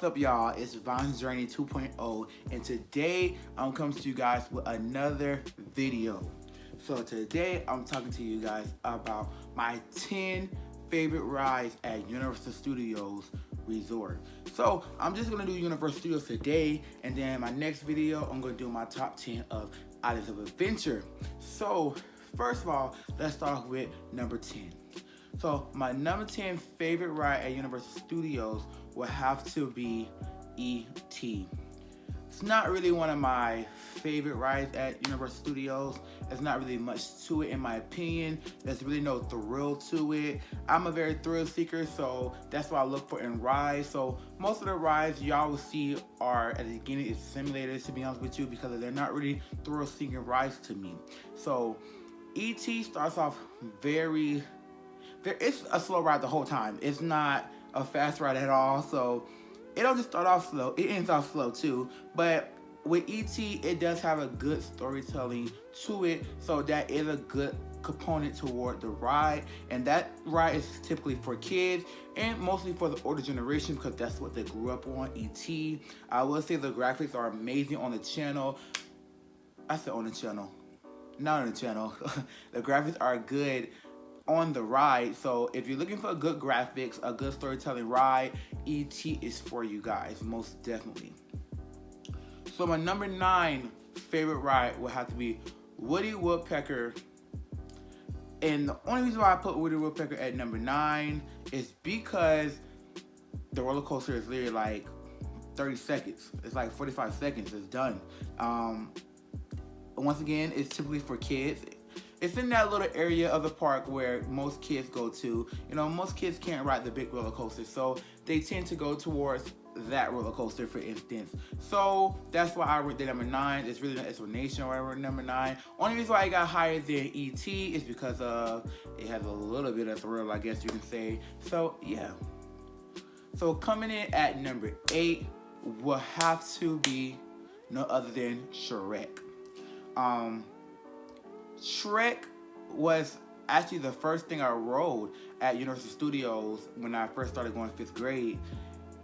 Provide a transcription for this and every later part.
up, y'all? It's Von's Journey 2.0, and today I'm coming to you guys with another video. So today I'm talking to you guys about my 10 favorite rides at Universal Studios Resort. So I'm just gonna do Universal Studios today, and then my next video I'm gonna do my top 10 of Islands of Adventure. So first of all, let's start off with number 10. So my number 10 favorite ride at Universal Studios will have to be E.T. It's not really one of my favorite rides at Universal Studios. There's not really much to it in my opinion. There's really no thrill to it. I'm a very thrill seeker, so that's what I look for in rides. So most of the rides y'all will see are at the beginning is simulators, to be honest with you, because they're not really thrill seeking rides to me. So E.T. starts off it's a slow ride the whole time. It's not a fast ride at all. So it don't just start off slow. It ends off slow too. But with E.T., it does have a good storytelling to it. So that is a good component toward the ride. And that ride is typically for kids and mostly for the older generation because that's what they grew up on, E.T. I will say the graphics are amazing on the channel. I said on the channel. Not on the channel. The graphics are good on the ride. So if you're looking for good graphics, a good storytelling ride, E.T. is for you guys, most definitely. So my number 9 favorite ride will have to be Woody Woodpecker. And the only reason why I put Woody Woodpecker at number 9 is because the roller coaster is literally like 30 seconds. It's like 45 seconds, it's done. Once again, it's typically for kids. It's in that little area of the park where most kids go to. You know, most kids can't ride the big roller coaster, so they tend to go towards that roller coaster, for instance. So that's why I ranked it number 9. There's really no explanation why I ranked number 9. Only reason why I got higher than E.T. is because it has a little bit of thrill, I guess you can say. So yeah. So coming in at number 8 will have to be no other than Shrek. Shrek was actually the first thing I rode at Universal Studios when I first started going 5th grade.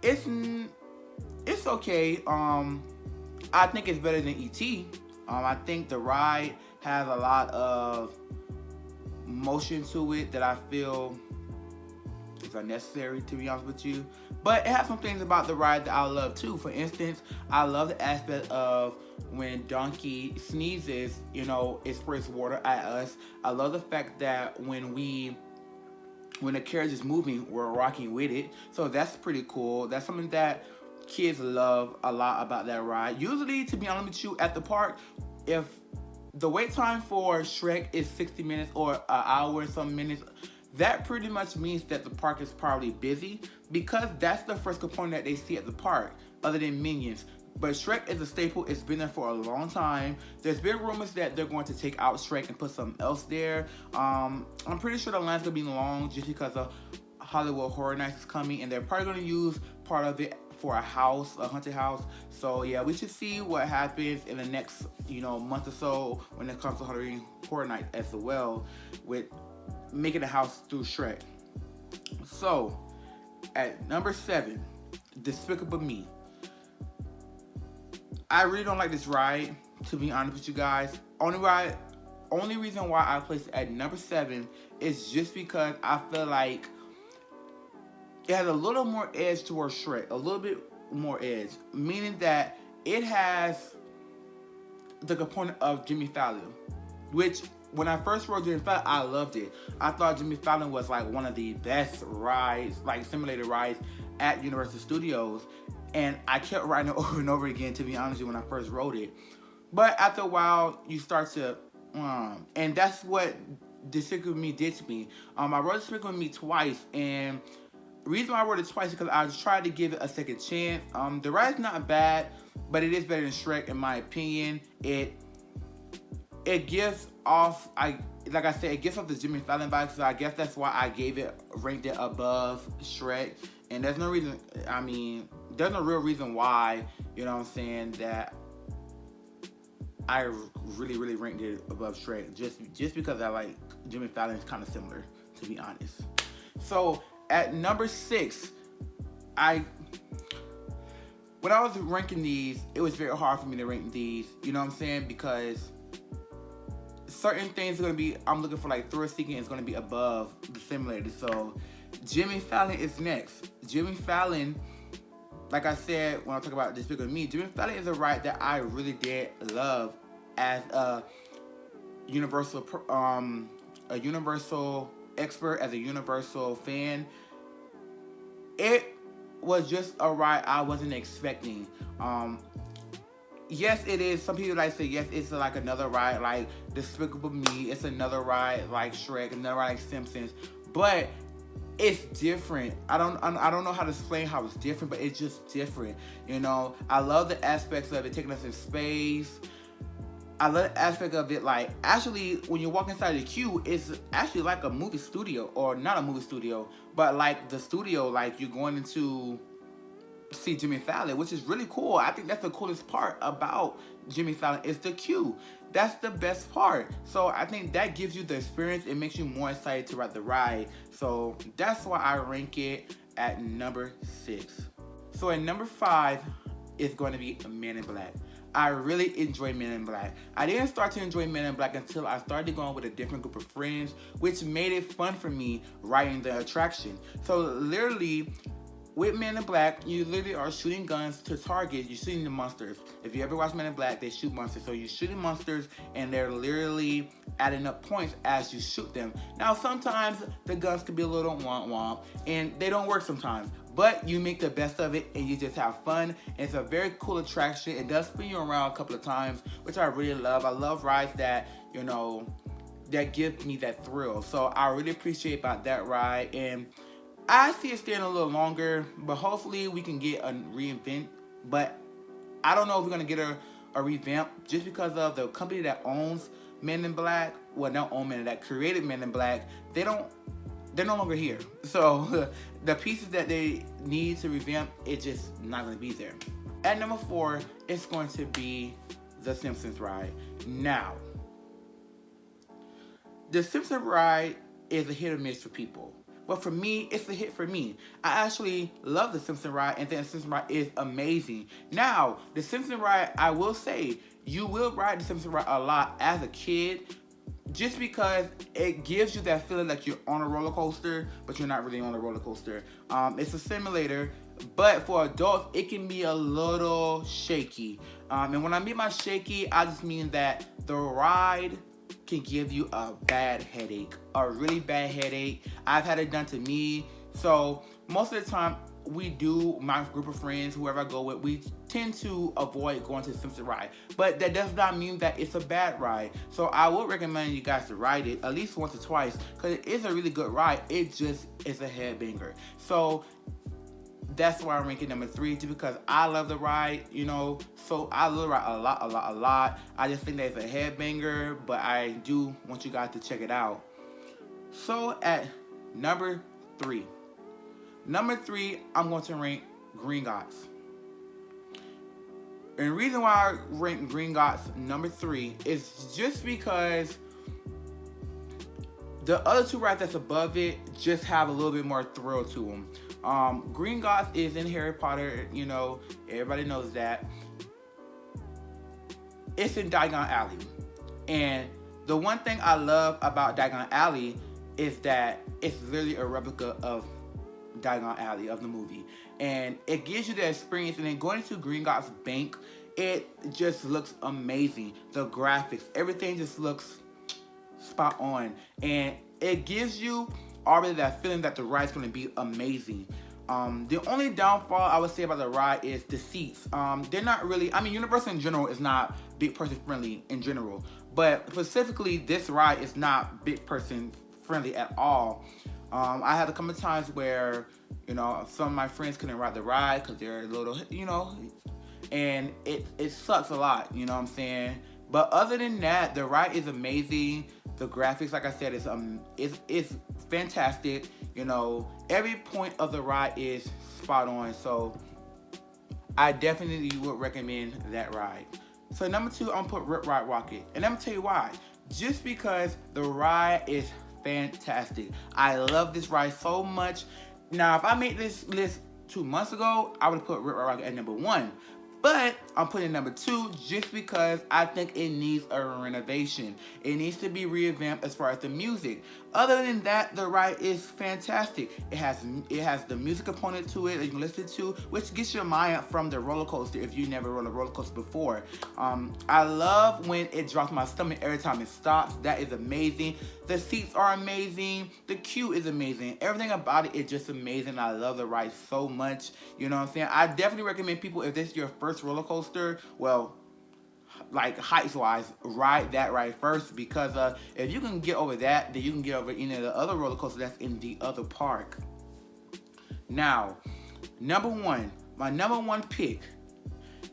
It's okay. I think it's better than E.T. I think the ride has a lot of motion to it that I feel is unnecessary, to be honest with you. But it has some things about the ride that I love too. For instance, I love the aspect of when Donkey sneezes, you know, it sprays water at us. I love the fact that when the carriage is moving, we're rocking with it. So that's pretty cool. That's something that kids love a lot about that ride. Usually, to be honest with you, at the park, if the wait time for Shrek is 60 minutes or an hour and some minutes, that pretty much means that the park is probably busy because that's the first component that they see at the park, other than Minions. But Shrek is a staple. It's been there for a long time. There's been rumors that they're going to take out Shrek and put something else there. I'm pretty sure the line's going to be long just because of Hollywood Horror Nights is coming, and they're probably going to use part of it for a haunted house. So yeah, we should see what happens in the next, month or so when it comes to Halloween Horror Nights as well, with making a house through Shrek. So at number 7, Despicable Me. I really don't like this ride, to be honest with you guys. Only reason why I placed it at number 7 is just because I feel like it has a little more edge towards Shrek, a little bit more edge, meaning that it has the component of Jimmy Fallon, which when I first rode Jimmy Fallon, I loved it. I thought Jimmy Fallon was like one of the best rides, like simulated rides at Universal Studios. And I kept riding it over and over again, to be honest with you, when I first rode it. But after a while, you start to, and that's what Despicable Me did to me. I rode Despicable Me twice, and the reason why I rode it twice is because I was trying to give it a second chance. The ride's not bad, but it is better than Shrek in my opinion. It gives off, like I said, it gives off the Jimmy Fallon vibe, so I guess that's why I ranked it above Shrek. And there's no reason, there's no real reason why, that I really, really ranked it above Shrek. Just because I like Jimmy Fallon is kind of similar, to be honest. So at number 6, when I was ranking these, it was very hard for me to rank these. You know what I'm saying? Because certain things are gonna be, I'm looking for like thrill seeking is gonna be above the simulator. So Jimmy Fallon is next. Jimmy Fallon, like I said when I talk about Despicable Me, Jimmy Fallon is a ride that I really did love as a universal expert, as a universal fan. It was just a ride I wasn't expecting. Yes, it is. Some people like say yes, it's like another ride like Despicable Me. It's another ride like Shrek, another ride like Simpsons. But it's different. I don't know how to explain how it's different, but it's just different. You know, I love the aspects of it taking us in space. I love the aspect of it, like, actually, when you walk inside the queue, it's actually like a movie studio, or not a movie studio, but like the studio, like you're going into see Jimmy Fallon, which is really cool. I think that's the coolest part about Jimmy Fallon is the queue. That's the best part. So I think that gives you the experience. It makes you more excited to ride the ride. So that's why I rank it at number 6. So at number 5 is going to be Men in Black. I really enjoy Men in Black. I didn't start to enjoy Men in Black until I started going with a different group of friends, which made it fun for me riding the attraction. So literally, with Men in Black, you literally are shooting guns to target. You're shooting the monsters. If you ever watch Men in Black, they shoot monsters. So you're shooting monsters, and they're literally adding up points as you shoot them. Now, sometimes the guns could be a little womp-womp, and they don't work sometimes. But you make the best of it, and you just have fun. And it's a very cool attraction. It does spin you around a couple of times, which I really love. I love rides that, you know, that give me that thrill. So I really appreciate about that ride. And I see it staying a little longer, but hopefully we can get a reinvent. But I don't know if we're going to get a revamp just because of the company that owns Men in Black. Well, not own Men in Black, created Men in Black. They're no longer here. So the pieces that they need to revamp, it's just not going to be there. At number 4, it's going to be the Simpsons Ride. Now, the Simpsons Ride is a hit or miss for people. But for me, it's a hit for me. I actually love the Simpsons Ride, and the Simpsons Ride is amazing. Now, the Simpsons Ride, I will say, you will ride the Simpsons Ride a lot as a kid, just because it gives you that feeling like you're on a roller coaster, but you're not really on a roller coaster. It's a simulator, but for adults, it can be a little shaky. And when I mean by shaky, I just mean that the ride can give you a bad headache, a really bad headache. I've had it done to me. So most of the time, my group of friends, whoever I go with, we tend to avoid going to the Simpsons Ride. But that does not mean that it's a bad ride. So I would recommend you guys to ride it at least once or twice, because it is a really good ride. It just is a headbanger. So that's why I'm ranking number 3, just because I love the ride, you know. So I love the ride a lot. I just think that it's a headbanger, but I do want you guys to check it out. So at number 3, I'm going to rank Gringotts. And the reason why I rank Gringotts number 3 is just because the other 2 rides that's above it just have a little bit more thrill to them. Gringotts is in Harry Potter, you know, everybody knows that. It's in Diagon Alley. And the one thing I love about Diagon Alley is that it's literally a replica of Diagon Alley, of the movie. And it gives you the experience. And then going to Gringotts Bank, it just looks amazing. The graphics, everything just looks spot on. And it gives you already that feeling that the ride's going to be amazing. The only downfall I would say about the ride is the seats. They're not really, I mean, Universal in general is not big person friendly in general, but specifically this ride is not big person friendly at all. I had a couple of times where, you know, some of my friends couldn't ride the ride because they're a little, you know, and it sucks a lot, you know what I'm saying? But other than that, the ride is amazing. The graphics, like I said, is fantastic. You know, every point of the ride is spot on. So I definitely would recommend that ride. So number 2, I'm gonna put Rip Ride Rocket, and I'm gonna tell you why. Just because the ride is fantastic. I love this ride so much. Now, if I make this list 2 months ago, I would have put Rip Ride Rockit at number 1. But I'm putting it number 2 just because I think it needs a renovation. It needs to be revamped as far as the music. Other than that, the ride is fantastic. It has the music component to it that you can listen to, which gets your mind up from the roller coaster if you never rode a roller coaster before. I love when it drops my stomach every time it stops. That is amazing. The seats are amazing. The queue is amazing. Everything about it is just amazing. I love the ride so much. You know what I'm saying? I definitely recommend people, if this is your first roller coaster, well, like heights wise, ride that ride first, because if you can get over that, then you can get over any of the other roller coasters that's in the other park. Now, my number one pick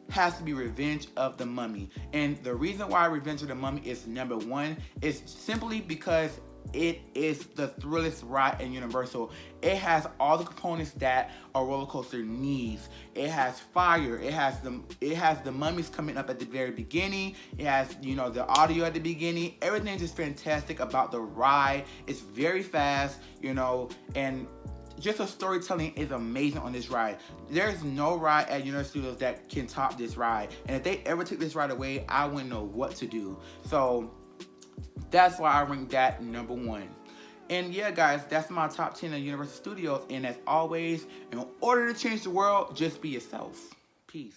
has to be Revenge of the Mummy. And the reason why Revenge of the Mummy is number 1 is simply because it is the thrilliest ride in Universal. It has all the components that a roller coaster needs. It has fire. It has the mummies coming up at the very beginning. It has, the audio at the beginning. Everything is just fantastic about the ride. It's very fast, and just the storytelling is amazing on this ride. There's no ride at Universal Studios that can top this ride. And if they ever took this ride away, I wouldn't know what to do. So that's why I rank that number 1. And yeah, guys, that's my top 10 of Universal Studios. And as always, in order to change the world, just be yourself. Peace.